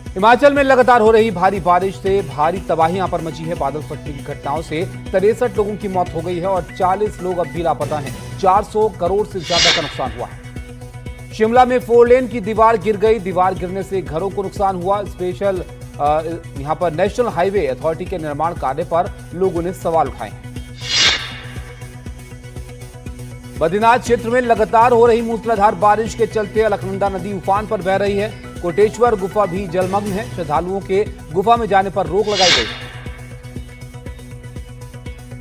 हिमाचल में लगातार हो रही भारी बारिश से भारी तबाही यहां पर मची है। बादल फटने की घटनाओं से 63 लोगों की मौत हो गई है और 40 लोग अब भी लापता हैं। 400 करोड़ से ज्यादा का नुकसान हुआ है। शिमला में 4 लेन की दीवार गिर गई। दीवार गिरने से घरों को नुकसान हुआ। स्पेशल यहां पर नेशनल हाईवे अथॉरिटी के निर्माण कार्य पर लोगों ने सवाल उठाए हैं। बद्रीनाथ क्षेत्र में लगातार हो रही मूसलाधार बारिश के चलते अलकनंदा नदी उफान पर बह रही है। कोटेश्वर गुफा भी जलमग्न है। श्रद्धालुओं के गुफा में जाने पर रोक लगाई गई है।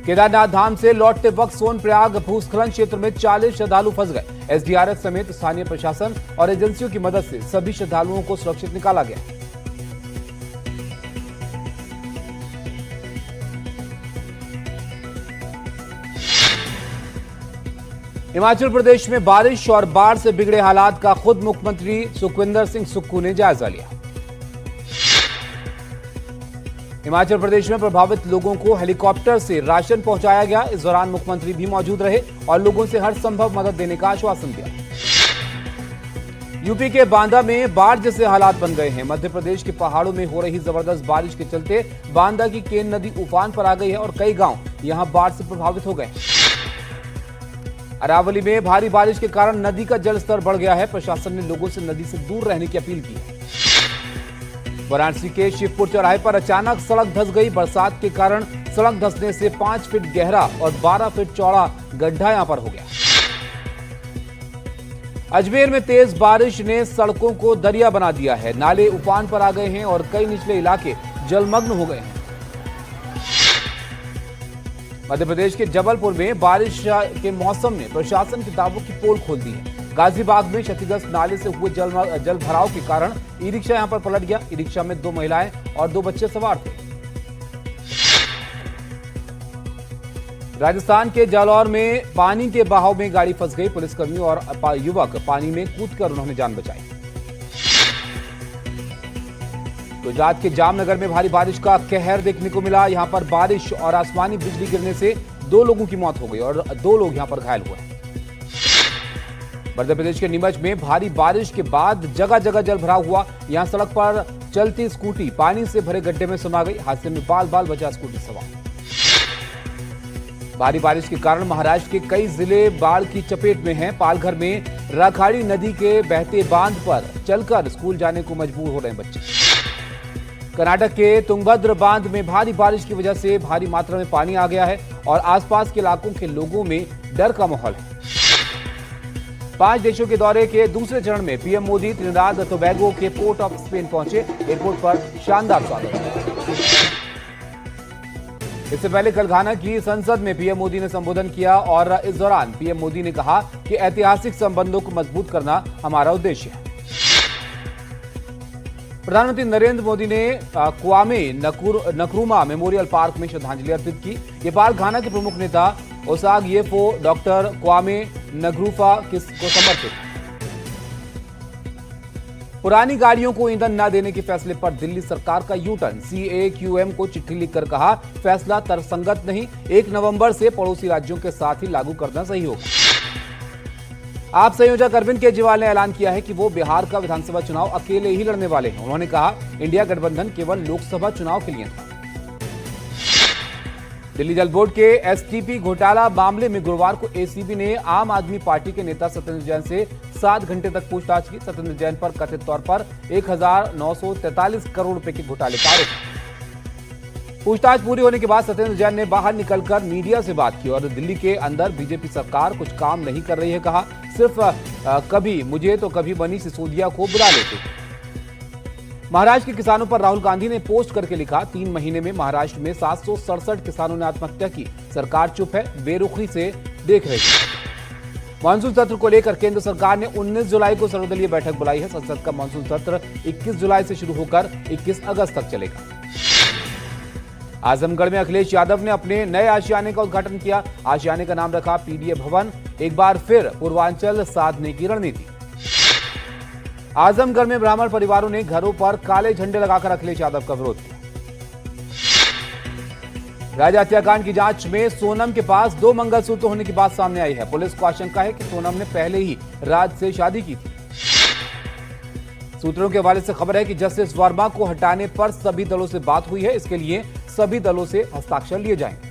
केदारनाथ धाम से लौटते वक्त सोनप्रयाग भूस्खलन क्षेत्र में 40 श्रद्धालु फंस गए। एसडीआरएफ समेत स्थानीय प्रशासन और एजेंसियों की मदद से सभी श्रद्धालुओं को सुरक्षित निकाला गया। हिमाचल प्रदेश में बारिश और बाढ़ से बिगड़े हालात का खुद मुख्यमंत्री सुखविंदर सिंह सुक्खू ने जायजा लिया। हिमाचल प्रदेश में प्रभावित लोगों को हेलीकॉप्टर से राशन पहुंचाया गया। इस दौरान मुख्यमंत्री भी मौजूद रहे और लोगों से हर संभव मदद देने का आश्वासन दिया। यूपी के बांदा में बाढ़ जैसे हालात बन गए हैं। मध्य प्रदेश के पहाड़ों में हो रही जबरदस्त बारिश के चलते बांदा की केन नदी उफान पर आ गई है और कई गांव यहां बाढ़ से प्रभावित हो गए। अरावली में भारी बारिश के कारण नदी का जलस्तर बढ़ गया है। प्रशासन ने लोगों से नदी से दूर रहने की अपील की है। वाराणसी के शिवपुर चौराहे पर अचानक सड़क धंस गई। बरसात के कारण सड़क धंसने से 5 फीट गहरा और 12 फीट चौड़ा गड्ढा यहां पर हो गया। अजमेर में तेज बारिश ने सड़कों को दरिया बना दिया है। नाले उफान पर आ गए हैं और कई निचले इलाके जलमग्न हो गए हैं। मध्य प्रदेश के जबलपुर में बारिश के मौसम ने प्रशासन की दावों की पोल खोल दी है। गाजीबाग में क्षतिग्रस्त नाले से हुए जल भराव के कारण ई रिक्शा यहां पर पलट गया। ई रिक्शा में 2 महिलाएं और 2 बच्चे सवार थे। राजस्थान के जालौर में पानी के बहाव में गाड़ी फंस गई। पुलिसकर्मी और युवक पानी में कूदकर उन्होंने जान बचाई। गुजरात के जामनगर में भारी बारिश का कहर देखने को मिला। यहां पर बारिश और आसमानी बिजली गिरने से 2 लोगों की मौत हो गई और 2 लोग यहां पर घायल हुए। मध्य प्रदेश के नीमच में भारी बारिश के बाद जगह जगह जल भराव हुआ। यहां सड़क पर चलती स्कूटी पानी से भरे गड्ढे में समा गई। हादसे में बाल बाल बचा स्कूटी सवार। भारी बारिश के कारण महाराष्ट्र के कई जिले बाढ़ की चपेट में हैं। पालघर में राखाड़ी नदी के बहते बांध पर चलकर स्कूल जाने को मजबूर हो रहे हैं बच्चे। कर्नाटक के तुंगभद्र बांध में भारी बारिश की वजह से भारी मात्रा में पानी आ गया है और आसपास के इलाकों के लोगों में डर का माहौल है। 5 देशों के दौरे के दूसरे चरण में पीएम मोदी त्रिनिदाद टोबैगो के पोर्ट ऑफ स्पेन पहुंचे। एयरपोर्ट पर शानदार स्वागत। इससे पहले कल घाना की संसद में पीएम मोदी ने संबोधन किया और इस दौरान पीएम मोदी ने कहा कि ऐतिहासिक संबंधों को मजबूत करना हमारा उद्देश्य है। प्रधानमंत्री नरेंद्र मोदी ने क्वामे नक्रूमा मेमोरियल पार्क में श्रद्धांजलि अर्पित की। ये पार्क घाना के प्रमुख नेता ओसागिएफो डॉक्टर क्वामे नक्रूमा को समर्पित। पुरानी गाड़ियों को ईंधन न देने के फैसले पर दिल्ली सरकार का यू टर्न। CAQM को चिट्ठी लिखकर कहा फैसला तर्कसंगत नहीं। 1 नवंबर से पड़ोसी राज्यों के साथ ही लागू करना सही होगा। आप संयोजक अरविंद केजरीवाल ने ऐलान किया है कि वो बिहार का विधानसभा चुनाव अकेले ही लड़ने वाले हैं। उन्होंने कहा इंडिया गठबंधन केवल लोकसभा चुनाव के लिए था। दिल्ली जल बोर्ड के STP घोटाला मामले में गुरुवार को ACB ने आम आदमी पार्टी के नेता सत्येंद्र जैन से 7 घंटे तक पूछताछ की। सत्येंद्र जैन पर कथित तौर पर 1943 करोड़ रुपए के घोटाले का आरोप। पूछताछ पूरी होने के बाद सत्येंद्र जैन ने बाहर निकलकर मीडिया से बात की और दिल्ली के अंदर बीजेपी सरकार कुछ काम नहीं कर रही है कहा। सिर्फ कभी मुझे तो कभी मनीष सिसोदिया को बुला लेते। महाराष्ट्र के किसानों पर राहुल गांधी ने पोस्ट करके लिखा 3 महीने में महाराष्ट्र में 767 किसानों ने आत्महत्या की। सरकार चुप है, बेरुखी से देख रही है। मानसून सत्र को लेकर केंद्र सरकार ने 19 जुलाई को सर्वदलीय बैठक बुलाई है। संसद का मानसून सत्र 21 जुलाई से शुरू होकर 21 अगस्त तक चलेगा। आजमगढ़ में अखिलेश यादव ने अपने नए आशियाने का उद्घाटन किया। आशियाने का नाम रखा PDA भवन। एक बार फिर पूर्वांचल साधने की रणनीति। आजमगढ़ में ब्राह्मण परिवारों ने घरों पर काले झंडे लगाकर अखिलेश यादव का विरोध किया। राजा हत्याकांड की जांच में सोनम के पास 2 मंगलसूत्र होने की बात सामने आई है। पुलिस को आशंका है कि सोनम ने पहले ही राज से शादी की थी। सूत्रों के हवाले से खबर है कि जस्टिस वर्मा को हटाने पर सभी दलों से बात हुई है। इसके लिए सभी दलों से हस्ताक्षर लिए जाएंगे।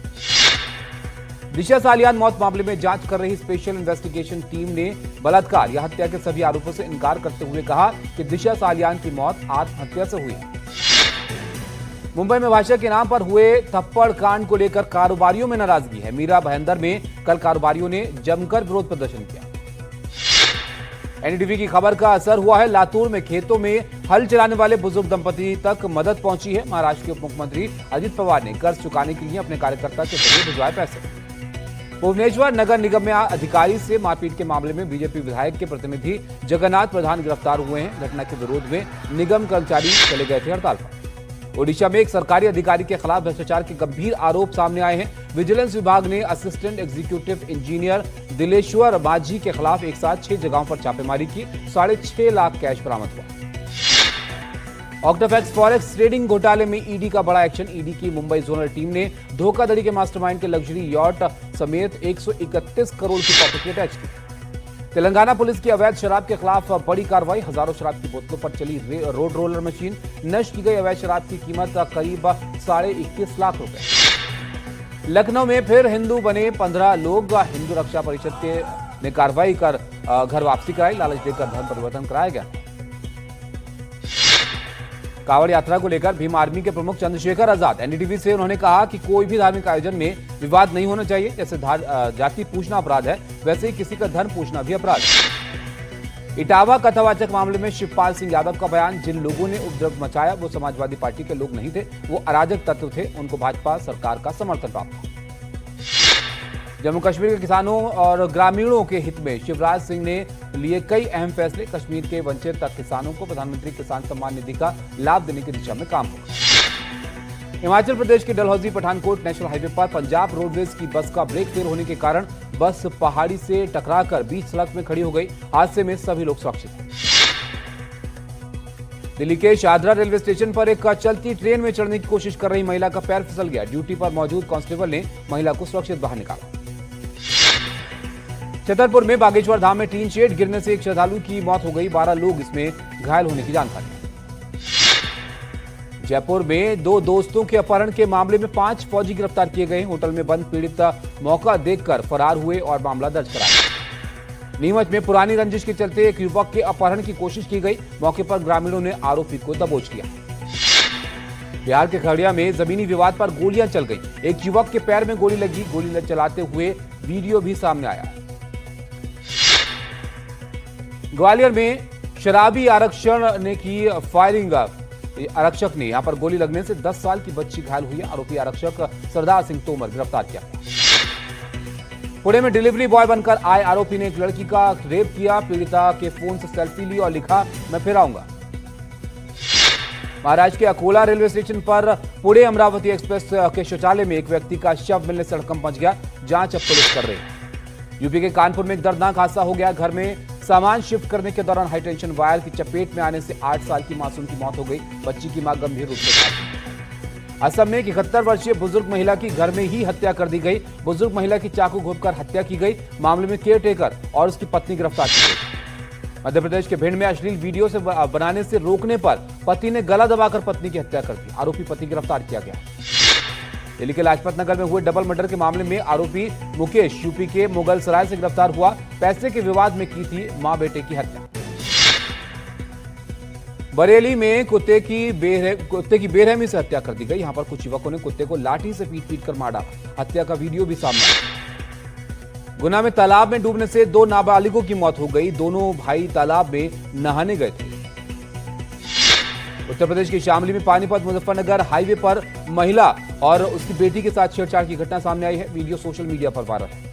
दिशा सालियान मौत मामले में जांच कर रही स्पेशल इन्वेस्टिगेशन टीम ने बलात्कार या हत्या के सभी आरोपों से इनकार करते हुए कहा कि दिशा सालियान की मौत आत्महत्या से हुई। मुंबई में भाषा के नाम पर हुए थप्पड़ कांड को लेकर कारोबारियों में नाराजगी है। मीरा भाईंदर में कल कारोबारियों ने जमकर विरोध प्रदर्शन किया। एनडीटीवी की खबर का असर हुआ है। लातूर में खेतों में हल चलाने वाले बुजुर्ग दंपति तक मदद पहुंची है। महाराष्ट्र के उप मुख्यमंत्री अजित पवार ने कर्ज चुकाने के लिए अपने कार्यकर्ता के जरिए भिजवाए पैसे। भुवनेश्वर नगर निगम में अधिकारी से मारपीट के मामले में बीजेपी विधायक के प्रतिनिधि जगन्नाथ प्रधान गिरफ्तार हुए हैं। घटना के विरोध में निगम कर्मचारी चले गए थे हड़ताल पर। ओडिशा में एक सरकारी अधिकारी के खिलाफ भ्रष्टाचार के गंभीर आरोप सामने आए हैं। विजिलेंस विभाग ने असिस्टेंट एग्जीक्यूटिव इंजीनियर दिलेश्वर माझी के खिलाफ एक साथ 6 जगहों पर छापेमारी की। 6.5 लाख कैश बरामद हुआ। ऑक्टाफैक्स फॉरेक्स ट्रेडिंग घोटाले में ईडी का बड़ा एक्शन। ईडी की मुंबई जोनल टीम ने धोखाधड़ी के मास्टरमाइंड के लग्जरी यॉट समेत 131 करोड़ की प्रॉपर्टी अटैच की। तेलंगाना पुलिस की अवैध शराब के खिलाफ बड़ी कार्रवाई। हजारों शराब की बोतलों पर चली रोड रोलर मशीन। नष्ट की गई अवैध शराब की कीमत करीब 21.5 लाख रुपए। लखनऊ में फिर हिंदू बने 15 लोग। हिंदू रक्षा परिषद ने कार्रवाई कर घर वापसी कराई। लालच देकर धर्म परिवर्तन कराया गया। कांवड़ यात्रा को लेकर भीम आर्मी के प्रमुख चंद्रशेखर आजाद एनडीटीवी से उन्होंने कहा कि कोई भी धार्मिक आयोजन में विवाद नहीं होना चाहिए। जैसे जाति पूछना अपराध है, वैसे ही किसी का धर्म पूछना भी अपराध है। इटावा कथावाचक मामले में शिवपाल सिंह यादव का बयान। जिन लोगों ने उपद्रव मचाया वो समाजवादी पार्टी के लोग नहीं थे, वो अराजक तत्व थे। उनको भाजपा सरकार का समर्थन प्राप्त था। जम्मू कश्मीर के किसानों और ग्रामीणों के हित में शिवराज सिंह ने लिए कई अहम फैसले। कश्मीर के वंचित किसानों को प्रधानमंत्री किसान सम्मान निधि का लाभ देने की दिशा में काम होगा। हिमाचल प्रदेश के डलहौजी पठानकोट नेशनल हाईवे पर पंजाब रोडवेज की बस का ब्रेक फेल होने के कारण बस पहाड़ी से टकराकर बीच सड़क में खड़ी हो गई। हादसे में सभी लोग सुरक्षित हैं। दिल्ली के शाहदरा रेलवे स्टेशन पर एक चलती ट्रेन में चढ़ने की कोशिश कर रही महिला का पैर फिसल गया। ड्यूटी पर मौजूद कांस्टेबल ने महिला को सुरक्षित बाहर निकाला। छतरपुर में बागेश्वर धाम में टीन शेड गिरने से एक श्रद्धालु की मौत हो गई। 12 लोग इसमें घायल होने की जानकारी। जयपुर में 2 दोस्तों के अपहरण के मामले में 5 फौजी गिरफ्तार किए गए। होटल में बंद पीड़ित मौका देखकर फरार हुए और मामला दर्ज कराया। नीमच में पुरानी रंजिश के चलते एक युवक के अपहरण की कोशिश की गई। मौके पर ग्रामीणों ने आरोपी को दबोच लिया। बिहार के खगड़िया में जमीनी विवाद पर गोलियां चल गई। एक युवक के पैर में गोली लगी। गोली चलाते हुए वीडियो भी सामने आया। ग्वालियर में शराबी आरक्षण ने की फायरिंग। आरक्षक ने यहां पर गोली लगने से 10 साल की बच्ची घायल हुई। आरोपी आरक्षक सरदार सिंह तोमर गिरफ्तार किया। पुणे में डिलीवरी बॉय बनकर आए आरोपी ने एक लड़की का रेप किया। पीड़िता के फोन से सेल्फी ली और लिखा, मैं फिर आऊंगा। महाराष्ट्र के अकोला रेलवे स्टेशन पर पुणे अमरावती एक्सप्रेस के शौचालय में एक व्यक्ति का शव मिलने से हड़कंप मच गया। जांच अब पुलिस कर रही है। यूपी के कानपुर में एक दर्दनाक हादसा हो गया। घर में सामान शिफ्ट करने के दौरान हाईटेंशन वायर की चपेट में आने से 8 साल की मासूम की मौत हो गई। बच्ची की मां गंभीर रूप से घायल। असम में एक 71 वर्षीय बुजुर्ग महिला की घर में ही हत्या कर दी गई। बुजुर्ग महिला की चाकू घोंपकर हत्या की गई। मामले में केयरटेकर और उसकी पत्नी गिरफ्तार की गई। मध्य प्रदेश के भिंड में अश्लील वीडियो से बनाने से रोकने पर पति ने गला दबाकर पत्नी की हत्या कर दी। आरोपी पति गिरफ्तार किया गया। दिल्ली के लाजपत नगर में हुए डबल मर्डर के मामले में आरोपी मुकेश यूपी के मुगल सराय से गिरफ्तार हुआ। पैसे के विवाद में की थी मां बेटे की हत्या। बरेली में कुत्ते की बेरहमी से हत्या कर दी गई। यहां पर कुछ युवकों ने कुत्ते को लाठी से पीट कर मारा। हत्या का वीडियो भी सामने आया। गुना में तालाब में डूबने से 2 नाबालिगों की मौत हो गई। दोनों भाई तालाब में नहाने गए थे। उत्तर प्रदेश के शामली में पानीपत मुजफ्फरनगर हाईवे पर महिला और उसकी बेटी के साथ छेड़छाड़ की घटना सामने आई है। वीडियो सोशल मीडिया पर वायरल है।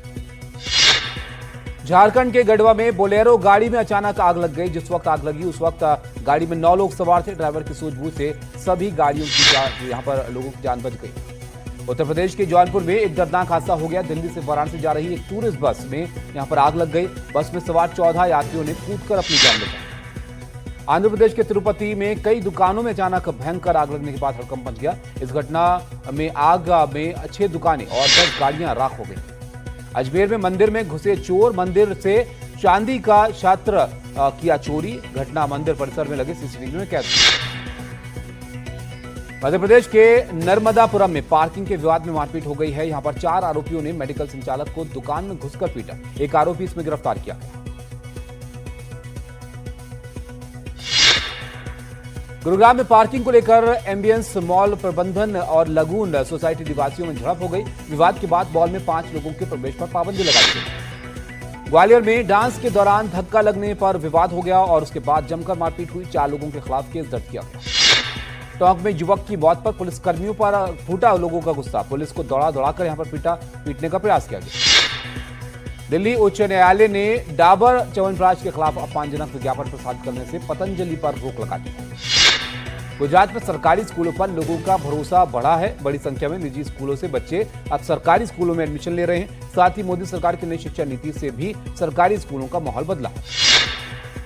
झारखंड के गढ़वा में बोलेरो गाड़ी में अचानक आग लग गई। जिस वक्त आग लगी उस वक्त गाड़ी में 9 लोग सवार थे। ड्राइवर की सूझबूझ से सभी गाड़ियों की यहां पर लोगों की जान बच गई। उत्तर प्रदेश के जौनपुर में एक दर्दनाक हादसा हो गया। दिल्ली से वाराणसी जा रही एक टूरिस्ट बस में यहां पर आग लग गई। बस में सवार 14 यात्रियों ने कूदकर अपनी जान बचाई। आंध्र प्रदेश के तिरुपति में कई दुकानों में अचानक भयंकर आग लगने के बाद हड़कंप मच गया। इस घटना में आग में 6 दुकानें और 10 गाड़ियां राख हो गई। अजमेर में मंदिर में घुसे चोर मंदिर से चांदी का छात्र किया चोरी, घटना मंदिर परिसर में लगे सीसीटीवी में कैद। मध्य प्रदेश के नर्मदापुरम में पार्किंग के विवाद में मारपीट हो गई है। यहां पर 4 आरोपियों ने मेडिकल संचालक को दुकान में घुसकर पीटा। एक आरोपी इसमें गिरफ्तार किया गया। गुरुग्राम में पार्किंग को लेकर एम्बियंस मॉल प्रबंधन और लगून सोसाइटी निवासियों में झड़प हो गई। विवाद के बाद मॉल में 5 लोगों के प्रवेश पर पाबंदी लगा दी गई। ग्वालियर में डांस के दौरान धक्का लगने पर विवाद हो गया और उसके बाद जमकर मारपीट हुई। 4 लोगों के खिलाफ केस दर्ज किया गया। टोंक में युवक की मौत पर पुलिसकर्मियों पर फूटा लोगों का गुस्सा। पुलिस को दौड़ाकर यहां पर पीटने का प्रयास किया गया। दिल्ली उच्च न्यायालय ने डाबर च्यवनप्राश के खिलाफ अपमानजनक विज्ञापन प्रसारित करने से पतंजलि पर रोक लगा दी। गुजरात में सरकारी स्कूलों पर लोगों का भरोसा बढ़ा है। बड़ी संख्या में निजी स्कूलों से बच्चे अब सरकारी स्कूलों में एडमिशन ले रहे हैं। साथ ही मोदी सरकार की नई शिक्षा नीति से भी सरकारी स्कूलों का माहौल बदला।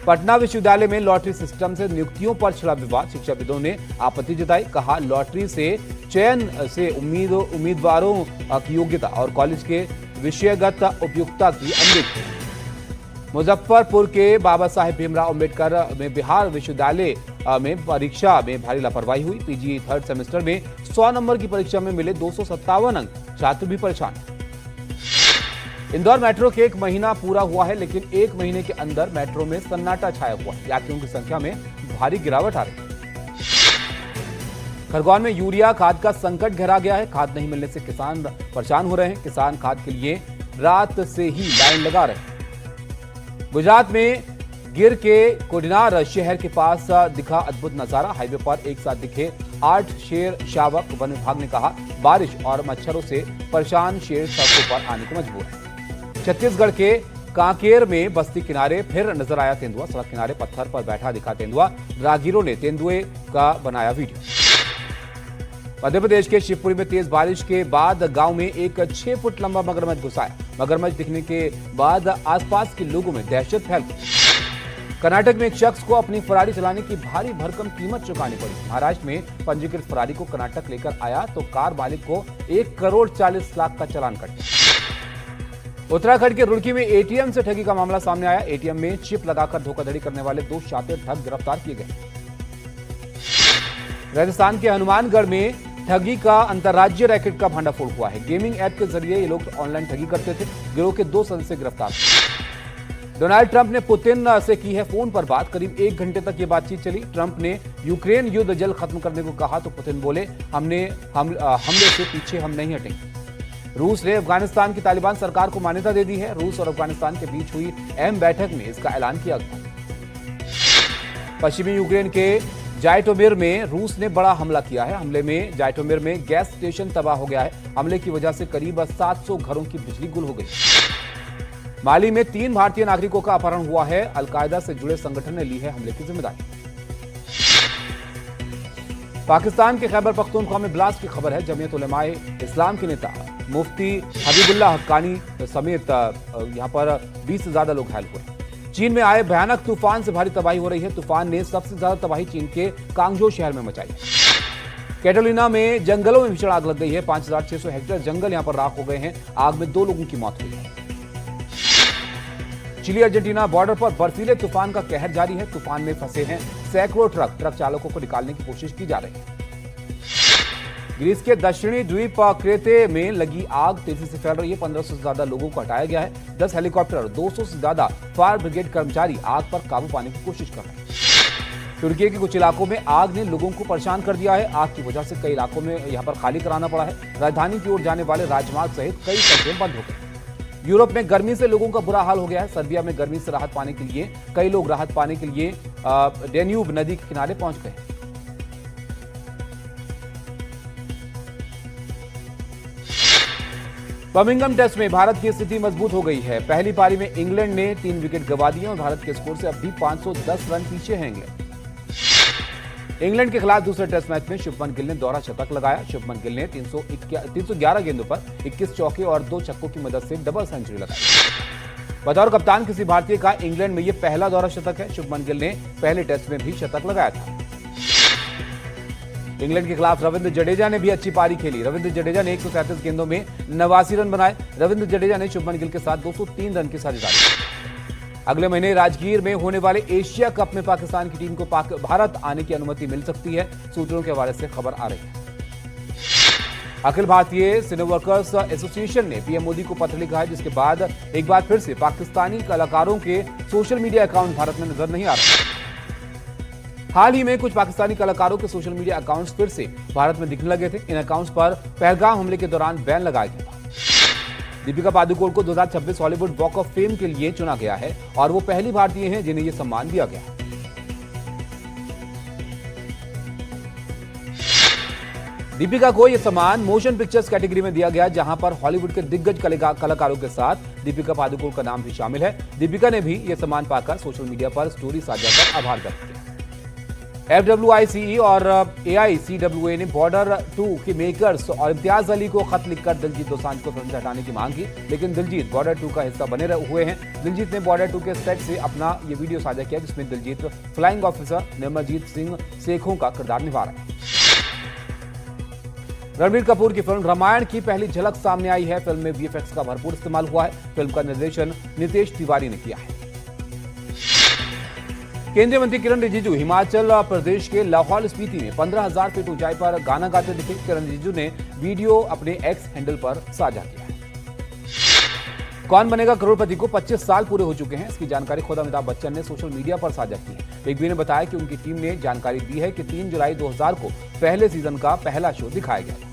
पटना विश्वविद्यालय में लॉटरी सिस्टम से नियुक्तियों पर छिड़ा विवाद। शिक्षाविदों ने आपत्ति जताई। कहा, लॉटरी से चयन से उम्मीदवारों की योग्यता और कॉलेज के विषयगत उपयुक्तता की अनदेखी। मुजफ्फरपुर के बाबा साहेब भीमराव अंबेडकर में बिहार विश्वविद्यालय में परीक्षा में भारी लापरवाही हुई। पीजी 3rd सेमेस्टर में 100 नंबर की परीक्षा में मिले 257 अंक। छात्र भी परेशान। इंदौर मेट्रो के 1 महीना पूरा हुआ है, लेकिन 1 महीने के अंदर मेट्रो में सन्नाटा छाया हुआ है। यात्रियों की संख्या में भारी गिरावट आ रही है। खरगोन में यूरिया खाद का संकट गहरा गया है। खाद नहीं मिलने से किसान परेशान हो रहे हैं। किसान खाद के लिए रात से ही लाइन लगा रहे हैं। गुजरात में गिर के कोडिनार शहर के पास दिखा अद्भुत नजारा। हाईवे पर एक साथ दिखे 8 शेर शावक। वन विभाग ने कहा, बारिश और मच्छरों से परेशान शेर सड़कों पर आने को मजबूर है। छत्तीसगढ़ के कांकेर में बस्ती किनारे फिर नजर आया तेंदुआ। सड़क किनारे पत्थर पर बैठा दिखा तेंदुआ। राहगीरों ने तेंदुए का बनाया वीडियो। मध्य प्रदेश के शिवपुरी में तेज बारिश के बाद गांव में एक 6 फुट लंबा मगरमच्छ घुसा है। मगरमच्छ दिखने के बाद आसपास के लोगों में दहशत फैल गई। कर्नाटक में एक शख्स को अपनी फरारी चलाने की भारी भरकम कीमत चुकानी पड़ी। महाराष्ट्र में पंजीकृत फरारी को कर्नाटक लेकर आया तो कार मालिक को 1 करोड़ 40 लाख का चालान कट गया। उत्तराखंड के रुड़की में एटीएम से ठगी का मामला सामने आया। एटीएम में चिप लगाकर धोखाधड़ी करने वाले 2 शातिर ठग गिरफ्तार किए गए। राजस्थान के हनुमानगढ़ में ठगी का अंतर्राज्यीय रैकेट का भंडाफोड़ हुआ है। गेमिंग ऐप के जरिए ये लोग ऑनलाइन ठगी करते थे। गिरोह के 2 सदस्य गिरफ्तार। डोनाल्ड ट्रंप ने पुतिन से की है फोन पर बात। करीब 1 घंटे तक ये बातचीत चली। ट्रंप ने यूक्रेन युद्ध जल्द खत्म करने को कहा तो पुतिन बोले, हमले से पीछे हम नहीं हटेंगे। रूस ने अफगानिस्तान की तालिबान सरकार को मान्यता दे दी है। रूस और अफगानिस्तान के बीच हुई अहम बैठक में इसका ऐलान किया गया। पश्चिमी यूक्रेन के जाइटोमिर में रूस ने बड़ा हमला किया है। हमले में जाइटोमिर में गैस स्टेशन तबाह हो गया है। हमले की वजह से करीब 700 घरों की बिजली गुल हो गई। माली में 3 भारतीय नागरिकों का अपहरण हुआ है। अलकायदा से जुड़े संगठन ने ली है हमले की जिम्मेदारी। पाकिस्तान के खैबर पख्तूनख्वा में ब्लास्ट की खबर है। जमीयत उलमाए इस्लाम के नेता मुफ्ती हबीबुल्लाह हक्कानी समेत यहां पर 20 से ज्यादा लोग घायल हुए। चीन में आए भयानक तूफान से भारी तबाही हो रही है। तूफान ने सबसे ज्यादा तबाही चीन के कांगजो शहर में मचाई। कैटोलिना में जंगलों में भीषण आग लग गई है। 5600 हेक्टेयर जंगल यहां पर राख हो गए हैं। आग में 2 लोगों की मौत हुई है। चिली अर्जेंटीना बॉर्डर पर बर्फीले तूफान का कहर जारी है। तूफान में फंसे हैं सैकड़ों ट्रक चालकों को निकालने की कोशिश की जा रही है। ग्रीस के दक्षिणी द्वीप क्रेते में लगी आग तेजी से फैल रही है। 1500 से ज्यादा लोगों को हटाया गया है। 10 हेलीकॉप्टर और 200 से ज्यादा फायर ब्रिगेड कर्मचारी आग पर काबू पाने की कोशिश कर रहे हैं। तुर्की के कुछ इलाकों में आग ने लोगों को परेशान कर दिया है। आग की वजह से कई इलाकों में यहां पर खाली कराना पड़ा है। राजधानी की ओर जाने वाले राजमार्ग सहित कई सड़कें बंद हो गई। यूरोप में गर्मी से लोगों का बुरा हाल हो गया है। सर्बिया में गर्मी से राहत पाने के लिए कई लोग राहत पाने के लिए डेन्यूब नदी के किनारे पहुंच गए। बर्मिंघम टेस्ट में भारत की स्थिति मजबूत हो गई है। पहली पारी में इंग्लैंड ने 3 विकेट गंवा दिए और भारत के स्कोर से अब भी 510 रन पीछे हैं इंग्लैंड के खिलाफ दूसरे टेस्ट मैच में शुभमन गिल ने दोहरा शतक लगाया। शुभमन गिल ने 311 गेंदों पर 21 चौके और 2 छक्कों की मदद से डबल सेंचुरी लगाई। बतौर कप्तान किसी भारतीय का इंग्लैंड में यह पहला दोहरा शतक है। शुभमन गिल ने पहले टेस्ट में भी शतक लगाया था। इंग्लैंड के खिलाफ रविंद्र जडेजा ने भी अच्छी पारी खेली। रविंद्र जडेजा ने 137 गेंदों में 89 रन बनाए। रविंद्र जडेजा ने शुभमन गिल के साथ 203 रन की साझेदारी की। अगले महीने राजगीर में होने वाले एशिया कप में पाकिस्तान की टीम को भारत आने की अनुमति मिल सकती है, सूत्रों के हवाले से खबर आ रही है। अखिल भारतीय सिने वर्कर्स एसोसिएशन ने पीएम मोदी को पत्र लिखा है, जिसके बाद एक बार फिर से पाकिस्तानी कलाकारों के सोशल मीडिया अकाउंट भारत में नजर नहीं आ रहे। हाल ही में कुछ पाकिस्तानी कलाकारों के सोशल मीडिया अकाउंट्स फिर से भारत में दिखने लगे थे। इन अकाउंट्स पर पहलगाम हमले के दौरान बैन लगाया गया था। दीपिका पादुकोण को 2026 हॉलीवुड वॉक ऑफ फेम के लिए चुना गया है और वो पहली भारतीय हैं जिन्हें यह सम्मान दिया गया है। दीपिका को यह सम्मान मोशन पिक्चर्स कैटेगरी में दिया गया, जहां पर हॉलीवुड के दिग्गज कलाकारों के साथ दीपिका पादुकोण का नाम भी शामिल है। दीपिका ने भी यह सम्मान पाकर सोशल मीडिया पर स्टोरी साझा कर आभार व्यक्त किया। FWICE और AICWA ने बॉर्डर 2 के मेकर्स और इम्तियाज अली को खत लिखकर दिलजीत दोसांझ को फिल्म से हटाने की मांग की, लेकिन दिलजीत बॉर्डर 2 का हिस्सा बने हुए हैं। दिलजीत ने बॉर्डर 2 के सेट से अपना ये वीडियो साझा किया, जिसमें दिलजीत फ्लाइंग ऑफिसर निर्मलजीत सिंह सेखों का किरदार निभा रहे हैं। रणबीर कपूर की फिल्म रामायण की पहली झलक सामने आई है। फिल्म में VFX का भरपूर इस्तेमाल हुआ है। फिल्म का निर्देशन नितेश तिवारी ने किया है। केंद्रीय मंत्री किरण रिजिजू हिमाचल प्रदेश के लाहौल स्पीति में 15,000 फीट ऊंचाई पर गाना गाते दिखे। किरण रिजिजू ने वीडियो अपने एक्स हैंडल पर साझा किया है। कौन बनेगा करोड़पति को 25 साल पूरे हो चुके हैं। इसकी जानकारी खुद अमिताभ बच्चन ने सोशल मीडिया पर साझा की है। बिग बी ने बताया कि उनकी टीम ने जानकारी दी है कि 3 जुलाई 2000 को पहले सीजन का पहला शो दिखाया गया।